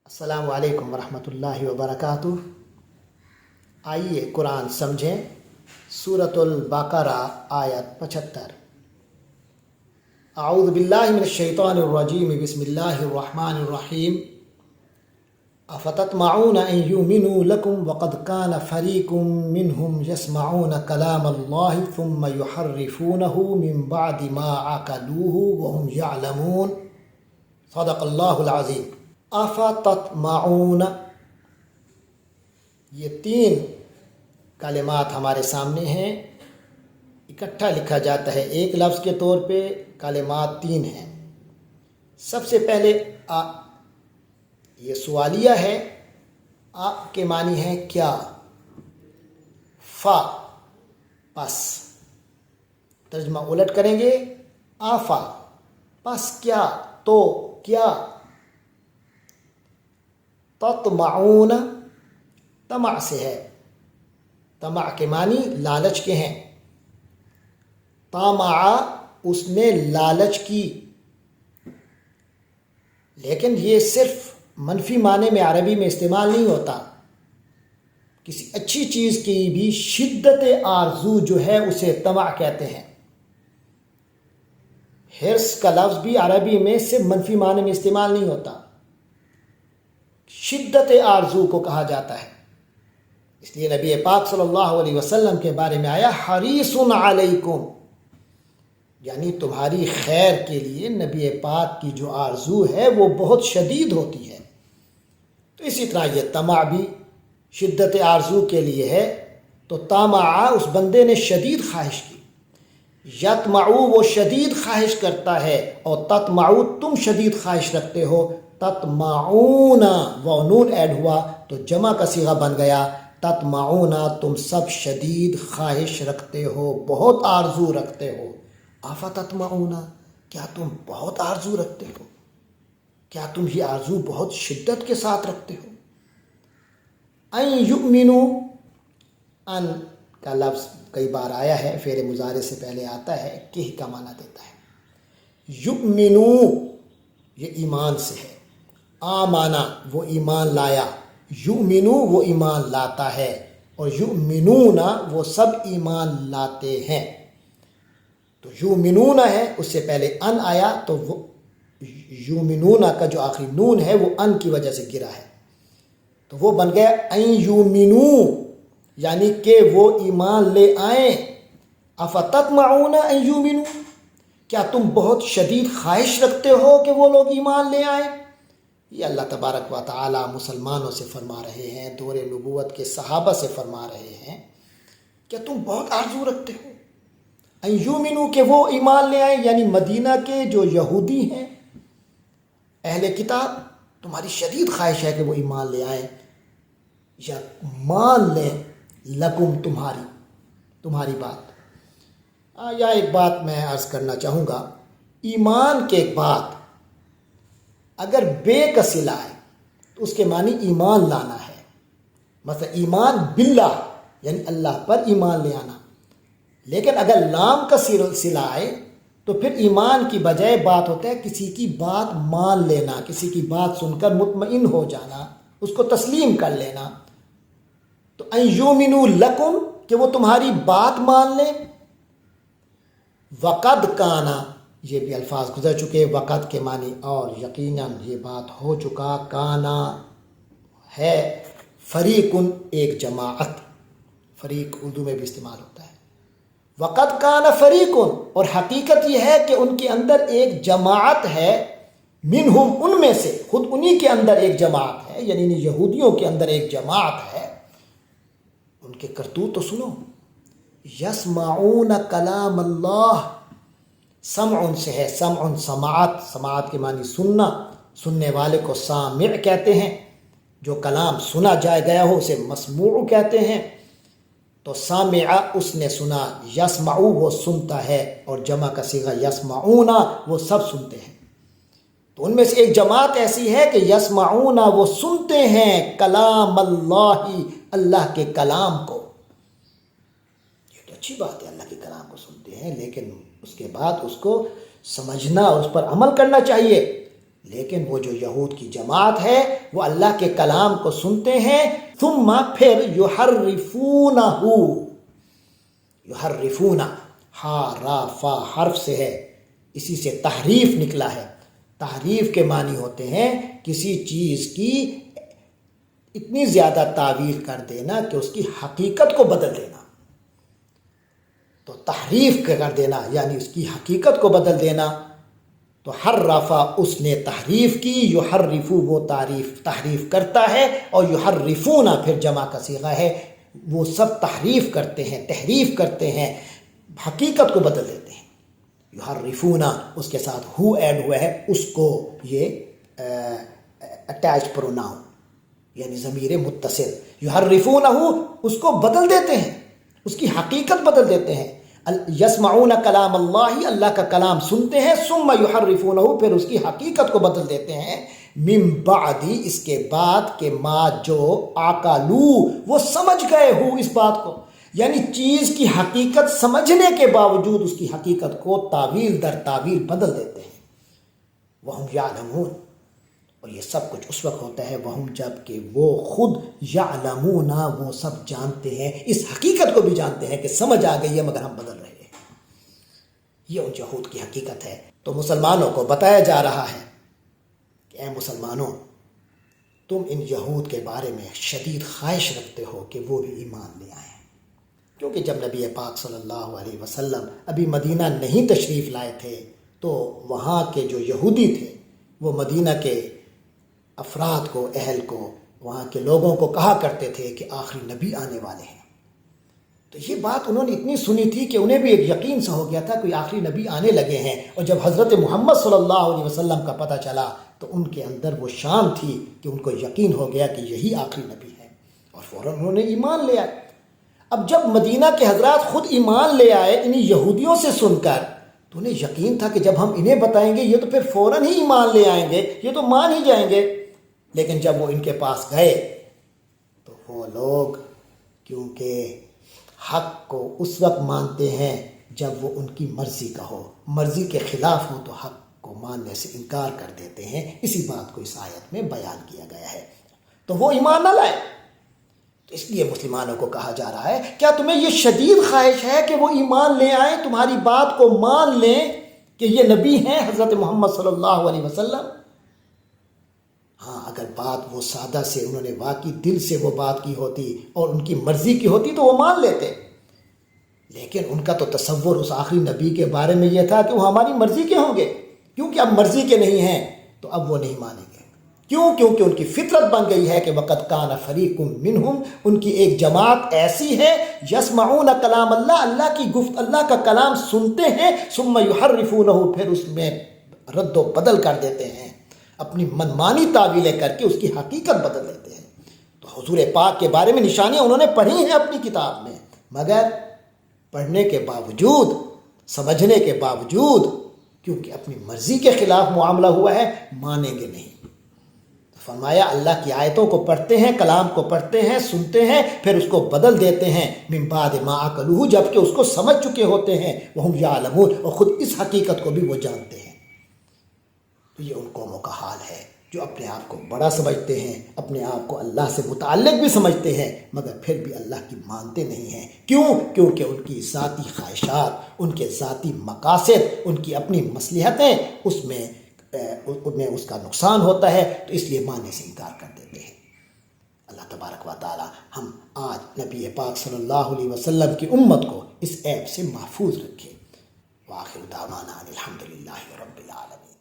السلام علیکم ورحمۃ اللہ وبرکاتہ۔ آئیے قرآن سمجھیں۔ سورۃ البقرہ آیت 75۔ اعوذ باللہ من الشیطان الرجیم، بسم اللہ الرحمن الرحیم۔ افتطمعون ان یؤمنوا لکم وقد کان فریق منہم یسمعون کلام اللہ ثم یحرفونہ من بعد ما عقلوہ وہم یعلمون۔ صدق اللہ العظیم۔ افتطمعون، یہ تین کلمات ہمارے سامنے ہیں، اکٹھا لکھا جاتا ہے ایک لفظ کے طور پہ، کلمات تین ہیں۔ سب سے پہلے یہ سوالیہ ہے، کے معنی ہے کیا، فا پس، ترجمہ الٹ کریں گے، آفا پس کیا، تو کیا، تطمعون طمع سے ہے، طمع کے معنی لالچ کے ہیں۔ طمع اس نے لالچ کی، لیکن یہ صرف منفی معنی میں عربی میں استعمال نہیں ہوتا۔ کسی اچھی چیز کی بھی شدت آرزو جو ہے اسے طمع کہتے ہیں۔ حرص کا لفظ بھی عربی میں صرف منفی معنی میں استعمال نہیں ہوتا، شدت آرزو کو کہا جاتا ہے۔ اس لیے نبی پاک صلی اللہ علیہ وسلم کے بارے میں آیا حریص علیکم، یعنی تمہاری خیر کے لیے نبی پاک کی جو آرزو ہے وہ بہت شدید ہوتی ہے۔ تو اسی طرح یہ طمع بھی شدت آرزو کے لیے ہے۔ تو طمع اس بندے نے شدید خواہش کی، یطمعو وہ شدید خواہش کرتا ہے، اور تطمعو تم شدید خواہش رکھتے ہو۔ تطمعون وہ نون ایڈ ہوا تو جمع کا صیغہ بن گیا، تطمعون تم سب شدید خواہش رکھتے ہو، بہت آرزو رکھتے ہو۔ افتطمعون کیا تم بہت آرزو رکھتے ہو، کیا تم یہ آرزو بہت شدت کے ساتھ رکھتے ہو۔ ان یؤمنوا، ان کا لفظ کئی بار آیا ہے، فعل مضارع سے پہلے آتا ہے، کہ کا معنی دیتا ہے۔ یؤمنوا یہ ایمان سے ہے، آمانا وہ ایمان لایا، یؤمنو وہ ایمان لاتا ہے، اور یؤمنون وہ سب ایمان لاتے ہیں۔ تو یؤمنون ہے، اس سے پہلے ان آیا، تو وہ یؤمنون کا جو آخری نون ہے وہ ان کی وجہ سے گرا ہے، تو وہ بن گیا ان یؤمنو، یعنی کہ وہ ایمان لے آئیں۔ افتطمعون ان یؤمنو، کیا تم بہت شدید خواہش رکھتے ہو کہ وہ لوگ ایمان لے آئیں۔ یہ اللہ تبارک و تعالی مسلمانوں سے فرما رہے ہیں، دور نبوت کے صحابہ سے فرما رہے ہیں، کیا تم بہت آرزو رکھتے ہو ان یؤمنو کہ وہ ایمان لے آئیں، یعنی مدینہ کے جو یہودی ہیں، اہل کتاب، تمہاری شدید خواہش ہے کہ وہ ایمان لے آئیں یا مان لیں، لکم تمہاری بات۔ یا ایک بات میں عرض کرنا چاہوں گا، ایمان کے بعد اگر بے کا صلہ ہے تو اس کے معنی ایمان لانا ہے۔ مثلا ایمان باللہ یعنی اللہ پر ایمان لے آنا، لیکن اگر لام کا صلہ آئے تو پھر ایمان کی بجائے بات ہوتا ہے کسی کی بات مان لینا، کسی کی بات سن کر مطمئن ہو جانا، اس کو تسلیم کر لینا۔ تو ان یؤمنوا لکم کہ وہ تمہاری بات مان لیں۔ وقد کانا یہ بھی الفاظ گزر چکے، وقت کے معنی اور یقیناً یہ بات ہو چکا، کانا ہے فریقن ایک جماعت، فریق اردو میں بھی استعمال ہوتا ہے۔ وقت کانا فریقن، اور حقیقت یہ ہے کہ ان کے اندر ایک جماعت ہے، منہم ان میں سے، خود انہی کے اندر ایک جماعت ہے، یعنی یہودیوں کے اندر ایک جماعت ہے۔ ان کے کرتوت تو سنو، یسمعون کلام اللہ، سمع سے ہے، سمع سماعت کے معنی سننا، سننے والے کو سامع کہتے ہیں، جو کلام سنا جائے گیا ہو اسے مسموع کہتے ہیں۔ تو سامع اس نے سنا، یسمع وہ سنتا ہے، اور جمع کا صیغہ یسمعون وہ سب سنتے ہیں۔ تو ان میں سے ایک جماعت ایسی ہے کہ یسمعون وہ سنتے ہیں کلام اللہ، اللہ کے کلام کو۔ یہ تو اچھی بات ہے، اللہ کے کلام کو سنتے ہیں، لیکن اس کے بعد اس کو سمجھنا، اس پر عمل کرنا چاہیے۔ لیکن وہ جو یہود کی جماعت ہے وہ اللہ کے کلام کو سنتے ہیں، ثم پھر یحرفون ہا را فا حرف سے ہے، اسی سے تحریف نکلا ہے۔ تحریف کے معنی ہوتے ہیں کسی چیز کی اتنی زیادہ تعویل کر دینا کہ اس کی حقیقت کو بدل دینا، تو تحریف کر دینا یعنی اس کی حقیقت کو بدل دینا۔ تو حرفا اس نے تحریف کی، یحرفو وہ تحریف کرتا ہے، اور یحرفون پھر جمع کا صیغہ ہے، وہ سب تحریف کرتے ہیں، تحریف کرتے ہیں، حقیقت کو بدل دیتے ہیں۔ یحرفون اس کے ساتھ ہو ایڈ ہوا ہے، اس کو یہ اٹیچ پروناؤن یعنی ضمیر متصل، یحرفونہ اس کو بدل دیتے ہیں، اس کی حقیقت بدل دیتے ہیں۔ یسمعون کلام اللہ، اللہ کا کلام سنتے ہیں، ثم یحرفونہ پھر اس کی حقیقت کو بدل دیتے ہیں، من بعد اس کے بعد کہ ما جو عقلو وہ سمجھ گئے ہو اس بات کو، یعنی چیز کی حقیقت سمجھنے کے باوجود اس کی حقیقت کو تعویل در تعویل بدل دیتے ہیں۔ وہم یعلمون، اور یہ سب کچھ اس وقت ہوتا ہے وہم جب کہ وہ خود یعلمون وہ سب جانتے ہیں، اس حقیقت کو بھی جانتے ہیں کہ سمجھ آ گئی ہے مگر ہم بدل رہے ہیں۔ یہ ان یہود کی حقیقت ہے۔ تو مسلمانوں کو بتایا جا رہا ہے کہ اے مسلمانوں، تم ان یہود کے بارے میں شدید خواہش رکھتے ہو کہ وہ بھی ایمان لے آئیں، کیونکہ جب نبی پاک صلی اللہ علیہ وسلم ابھی مدینہ نہیں تشریف لائے تھے تو وہاں کے جو یہودی تھے وہ مدینہ کے افراد کو، اہل کو، وہاں کے لوگوں کو کہا کرتے تھے کہ آخری نبی آنے والے ہیں۔ تو یہ بات انہوں نے اتنی سنی تھی کہ انہیں بھی ایک یقین سا ہو گیا تھا کہ آخری نبی آنے لگے ہیں، اور جب حضرت محمد صلی اللہ علیہ وسلم کا پتہ چلا تو ان کے اندر وہ شان تھی کہ ان کو یقین ہو گیا کہ یہی آخری نبی ہے، اور فوراً انہوں نے ایمان لے آئے۔ اب جب مدینہ کے حضرات خود ایمان لے آئے انہی یہودیوں سے سن کر، تو انہیں یقین تھا کہ جب ہم انہیں بتائیں گے یہ تو پھر فوراً ہی ایمان لے آئیں گے، یہ تو مان ہی جائیں گے۔ لیکن جب وہ ان کے پاس گئے تو وہ لوگ کیونکہ حق کو اس وقت مانتے ہیں جب وہ ان کی مرضی کا ہو، مرضی کے خلاف ہو تو حق کو ماننے سے انکار کر دیتے ہیں۔ اسی بات کو اس آیت میں بیان کیا گیا ہے۔ تو وہ ایمان نہ لائے، تو اس لیے مسلمانوں کو کہا جا رہا ہے کیا تمہیں یہ شدید خواہش ہے کہ وہ ایمان لے آئیں، تمہاری بات کو مان لیں کہ یہ نبی ہیں حضرت محمد صلی اللہ علیہ وسلم؟ ہاں، اگر بات وہ سادہ سے انہوں نے واقعی دل سے وہ بات کی ہوتی اور ان کی مرضی کی ہوتی تو وہ مان لیتے، لیکن ان کا تو تصور اس آخری نبی کے بارے میں یہ تھا کہ وہ ہماری مرضی کے ہوں گے، کیونکہ اب مرضی کے نہیں ہیں تو اب وہ نہیں مانیں گے۔ کیوں؟ کیونکہ ان کی فطرت بن گئی ہے کہ وقد کان فریق منہم، ان کی ایک جماعت ایسی ہے یسمعون کلام اللہ، اللہ کا کلام سنتے ہیں، ثم یحرفونہ پھر اس میں رد و بدل کر دیتے ہیں، اپنی منمانی تعویلیں کر کے اس کی حقیقت بدل دیتے ہیں۔ تو حضور پاک کے بارے میں نشانیاں انہوں نے پڑھی ہیں اپنی کتاب میں، مگر پڑھنے کے باوجود، سمجھنے کے باوجود، کیونکہ اپنی مرضی کے خلاف معاملہ ہوا ہے، مانیں گے نہیں۔ فرمایا اللہ کی آیتوں کو پڑھتے ہیں، کلام کو پڑھتے ہیں، سنتے ہیں، پھر اس کو بدل دیتے ہیں، من بعد ما عقلوہ جبکہ اس کو سمجھ چکے ہوتے ہیں، وہم یعلمون اور خود اس حقیقت کو بھی وہ جانتے ہیں۔ تو یہ ان قوموں کا حال ہے جو اپنے آپ کو بڑا سمجھتے ہیں، اپنے آپ کو اللہ سے متعلق بھی سمجھتے ہیں، مگر پھر بھی اللہ کی مانتے نہیں ہیں۔ کیوں؟ کیونکہ ان کی ذاتی خواہشات، ان کے ذاتی مقاصد، ان کی اپنی مصلحتیں اس میں اس کا نقصان ہوتا ہے، تو اس لیے ماننے سے انکار کر دیتے ہیں۔ اللہ تبارک و تعالی ہم آج نبی پاک صلی اللہ علیہ وسلم کی امت کو اس عیب سے محفوظ رکھے۔ وآخر دعوانا ان الحمد للہ رب العالمین۔